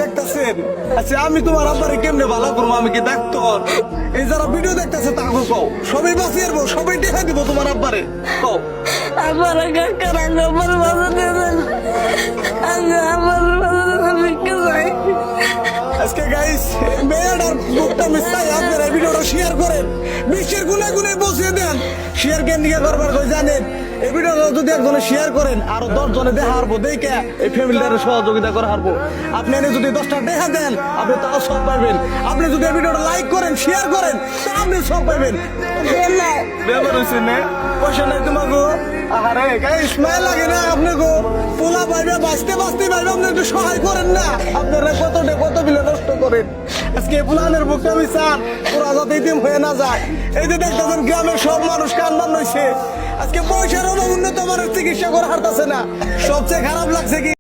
দেখতেছেন আচ্ছা আমি তোমার আব্বারে কেমনে ভালো করবো? আমি কি ডাক্তার? এই যারা ভিডিও দেখতেছে তাকে কও সবাই বাঁচিয়ে আসবো, সবাই দেখা দিব তোমার আব্বারে। কও আমার কাকার আমার বাবা দেবেন, আমার বাবা ভিক্ষা চাই। আজকে গাইস মেয়েটার মুখটা মিশাই আপনারা ভিডিওটা শেয়ার করেন, বিশ্বের গুনে গুনে বসিয়ে দেন। শেয়ার কেন নিয়ে করবার কই জানেন? এই ভিডিওটা যদি একজনে শেয়ার করেন আরো 10 জনে দেখা হারবো, দেখে এই ফ্যামিলিটারে সহযোগিতা করে হারবো। আপনি এনে যদি 10টা দেখা দেন আপনি তাও সব পাইবেন। আপনি যদি এই ভিডিওটা লাইক করেন শেয়ার করেন তা আপনি সব পাইবেন। ব্যাপার হয়েছে না, পয়সা নাই তোমাকে। আরে গাইস মায়া লাগে না আপনি গো? পোলা পাইবে বাঁচতে বাঁচতে পাইবে, আপনি একটু সহায় করেন না। আপনারা কত বিলে নষ্ট করেন। আজকে পুলানের বুকটা আমি চান পুরা যাতে ইতিম হয়ে না যায়। এই যে দেখতেছেন গ্রামের সব মানুষ কান্নান হয়েছে। আজকে পয়সার অভাব উন্নত মানের চিকিৎসা করা হারতেছে না। সবচেয়ে খারাপ লাগছে কি